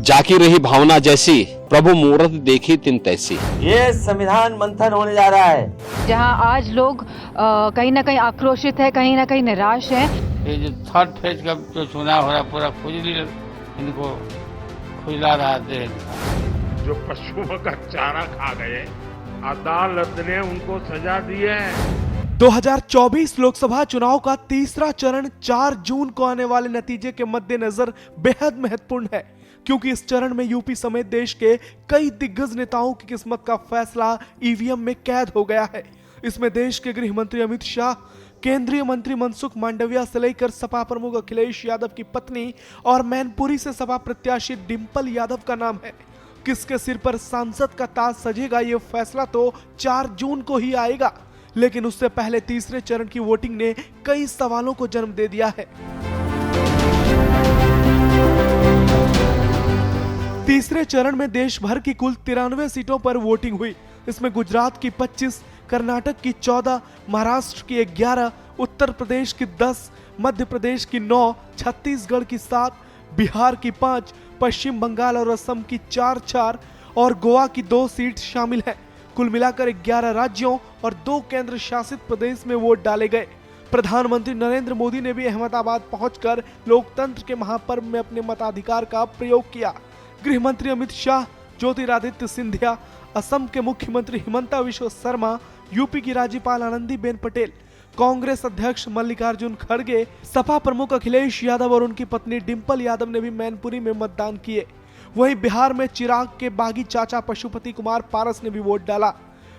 जाकी रही भावना जैसी, प्रभु मूरत देखी तिन तैसी। ये संविधान मंथन होने जा रहा है, जहां आज लोग कहीं ना कहीं आक्रोशित है, कहीं ना कहीं निराश है। ये जो थर्ड फेज का जो चुनाव हो रहा है, पूरा खुजली इनको खुजला रहा है। जो पशुओं का चारा खा गए, अदालत ने उनको सजा दी है। 2024 लोकसभा चुनाव का तीसरा चरण 4 जून को आने वाले नतीजे के मद्देनजर बेहद महत्वपूर्ण है, क्योंकि इस चरण में यूपी समेत देश के कई दिग्गज नेताओं की किस्मत का फैसला ईवीएम में कैद हो गया है। इसमें देश के गृह मंत्री अमित शाह, केंद्रीय मंत्री मनसुख मांडविया से लेकर सपा प्रमुख अखिलेश यादव की पत्नी और मैनपुरी से सपा प्रत्याशी डिंपल यादव का नाम है। किसके सिर पर सांसद का ताज सजेगा, ये फैसला तो 4 जून को ही आएगा, लेकिन उससे पहले तीसरे चरण की वोटिंग ने कई सवालों को जन्म दे दिया है। तीसरे चरण में देश भर की कुल 93 सीटों पर वोटिंग हुई। इसमें गुजरात की 25, कर्नाटक की 14, महाराष्ट्र की 11, उत्तर प्रदेश की 10, मध्य प्रदेश की 9, छत्तीसगढ़ की 7, बिहार की 5, पश्चिम बंगाल और असम की 4 और गोवा की 2 सीट शामिल है। कुल मिलाकर 11 राज्यों और 2 केंद्र शासित प्रदेश में वोट डाले गए। प्रधानमंत्री नरेंद्र मोदी ने भी अहमदाबाद पहुंचकर लोकतंत्र के महापर्व में अपने मताधिकार का प्रयोग किया। गृह मंत्री अमित शाह, ज्योतिरादित्य सिंधिया, असम के मुख्यमंत्री हिमंता बिस्वा शर्मा, यूपी की राज्यपाल आनंदीबेन पटेल, कांग्रेस अध्यक्ष मल्लिकार्जुन खड़गे, सपा प्रमुख अखिलेश यादव और उनकी पत्नी डिंपल यादव ने भी मैनपुरी में मतदान किए। वहीं बिहार में चिराग के बागी चाचा पशुपति कुमार पारस ने भी वोट डाला।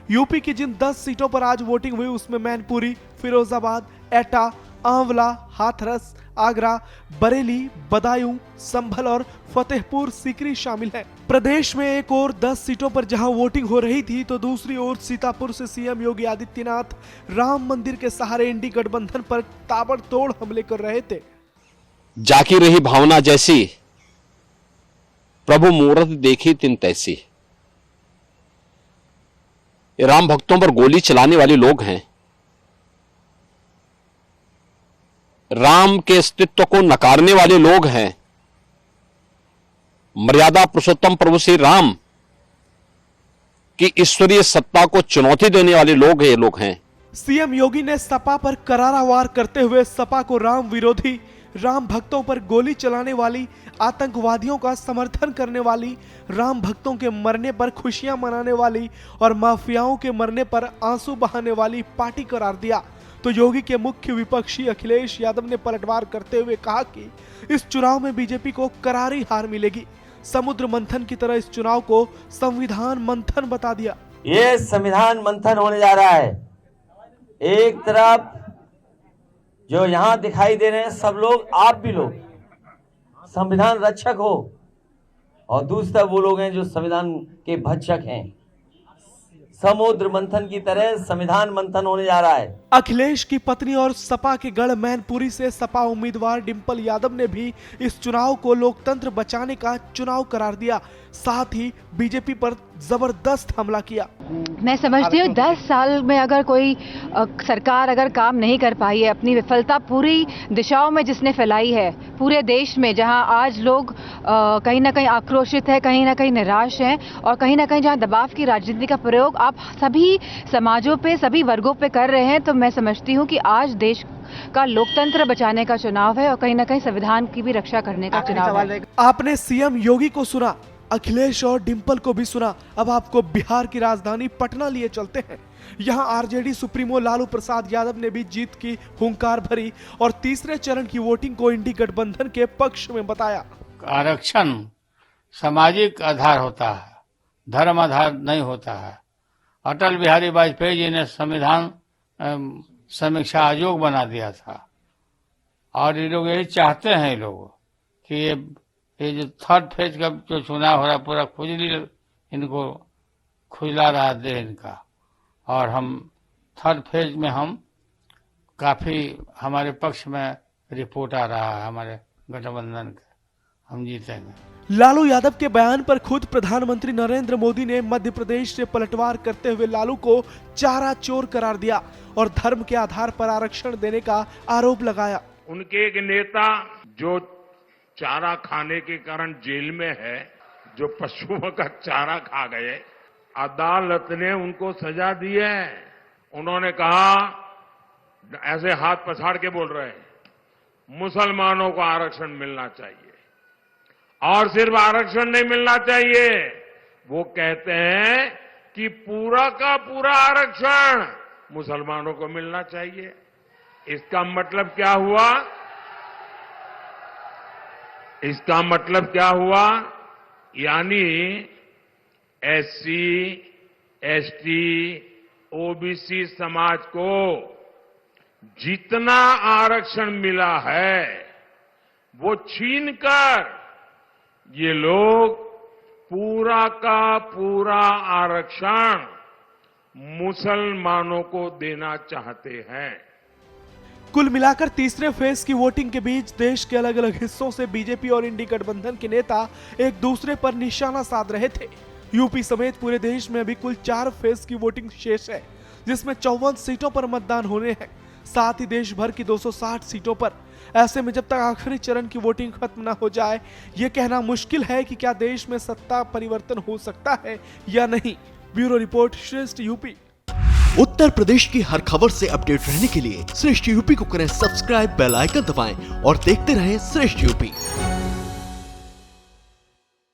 यूपी की जिन 10 सीटों पर आज वोटिंग हुई, उसमें मैनपुरी, फिरोजाबाद, एटा, आंवला, हाथरस, आगरा, बरेली, बदायूं, संभल और फतेहपुर सीकरी शामिल हैं। प्रदेश में एक और 10 सीटों पर जहां वोटिंग हो रही थी, तो दूसरी ओर सीतापुर से सीएम योगी आदित्यनाथ राम मंदिर के सहारे इंडी गठबंधन पर ताबड़तोड़ हमले कर रहे थे। जाकी रही भावना जैसी, प्रभु मूरत देखी तिन तैसी। ये राम भक्तों पर गोली चलाने वाले लोग हैं। राम के अस्तित्व को नकारने वाले लोग हैं। मर्यादा पुरुषोत्तम प्रभु श्री राम की ईश्वरीय सत्ता को चुनौती देने वाले लोग ये लोग हैं। सीएम योगी ने सपा पर करारा वार करते हुए सपा को राम विरोधी, राम भक्तों पर गोली चलाने वाली, आतंकवादियों का समर्थन करने वाली, राम भक्तों के मरने पर खुशियां मनाने वाली और माफियाओं के मरने पर आंसू बहाने वाली पार्टी करार दिया। तो योगी के मुख्य विपक्षी अखिलेश यादव ने पलटवार करते हुए कहा कि इस चुनाव में बीजेपी को करारी हार मिलेगी। समुद्र मंथन की तरह इस चुनाव को संविधान मंथन बता दिया। ये संविधान मंथन होने जा रहा है। एक तरफ जो यहाँ दिखाई दे रहे हैं सब लोग, आप भी लोग संविधान रक्षक हो, और दूसरी तरफ वो लोग हैं जो संविधान के भक्षक हैं। समुद्र मंथन की तरह संविधान मंथन होने जा रहा है। अखिलेश की पत्नी और सपा के गढ़ मैनपुरी से सपा उम्मीदवार डिंपल यादव ने भी इस चुनाव को लोकतंत्र बचाने का चुनाव करार दिया, साथ ही बीजेपी पर जबरदस्त हमला किया। मैं समझती हूँ 10 साल में अगर कोई सरकार अगर काम नहीं कर पाई है, अपनी विफलता पूरी दिशाओं में जिसने फैलाई है पूरे देश में, जहां आज लोग कहीं ना कहीं आक्रोशित है, कहीं ना कहीं निराश हैं, और कहीं ना कहीं जहां दबाव की राजनीति का प्रयोग आप सभी समाजों पे, सभी वर्गों पे कर रहे हैं, तो मैं समझती हूँ कि आज देश का लोकतंत्र बचाने का चुनाव है और कहीं ना कहीं संविधान की भी रक्षा करने का चुनाव है। आपने सीएम योगी को सुना, अखिलेश और डिंपल को भी सुना। अब आपको बिहार की राजधानी पटना लिए चलते हैं। यहाँ आरजेडी सुप्रीमो लालू प्रसाद यादव ने भी जीत की हुंकार भरी और तीसरे चरण की वोटिंग को इंडी गठबंधन के पक्ष में बताया। आरक्षण सामाजिक आधार होता है, धर्म आधार नहीं होता है। अटल बिहारी वाजपेयी जी ने संविधान समीक्षा आयोग बना दिया था, और ये लोग यही चाहते हैं लोग कि ये जो थर्ड फेज का जो चुनाव हो रहा है, पूरा खुजली इनको खुजला रहा है इनका। और हम थर्ड फेज में हम काफी हमारे पक्ष में रिपोर्ट आ रहा है, हमारे गठबंधन का, हम जीतेंगे। लालू यादव के बयान पर खुद प्रधानमंत्री नरेंद्र मोदी ने मध्य प्रदेश से पलटवार करते हुए लालू को चारा चोर करार दिया और धर्म के आधार पर आरक्षण देने का आरोप लगाया। उनके एक नेता जो चारा खाने के कारण जेल में है, जो पशुओं का चारा खा गए, अदालत ने उनको सजा दी है। उन्होंने कहा, ऐसे हाथ पछाड़ के बोल रहे हैं, मुसलमानों को आरक्षण मिलना चाहिए। और सिर्फ आरक्षण नहीं मिलना चाहिए, वो कहते हैं कि पूरा का पूरा आरक्षण मुसलमानों को मिलना चाहिए। इसका मतलब क्या हुआ? इसका मतलब क्या हुआ? यानी एससी, एसटी, ओबीसी समाज को जितना आरक्षण मिला है वो छीनकर ये लोग पूरा का पूरा आरक्षण मुसलमानों को देना चाहते हैं। कुल मिलाकर तीसरे फेज की वोटिंग के बीच देश के अलग अलग हिस्सों से बीजेपी और इंडी गठबंधन के नेता एक दूसरे पर निशाना साध रहे थे। यूपी समेत पूरे देश में अभी कुल 4 फेज की वोटिंग शेष है, जिसमें 54 सीटों पर मतदान होने हैं, साथ ही देश भर की 260 सीटों पर। ऐसे में जब तक आखिरी चरण की वोटिंग खत्म न हो जाए, ये कहना मुश्किल है कि क्या देश में सत्ता परिवर्तन हो सकता है या नहीं। ब्यूरो रिपोर्ट, श्रेष्ठ यूपी। उत्तर प्रदेश की हर खबर से अपडेट रहने के लिए श्रेष्ठ यूपी को करें सब्सक्राइब, बेल आइकन दबाएं और देखते रहें श्रेष्ठ यूपी।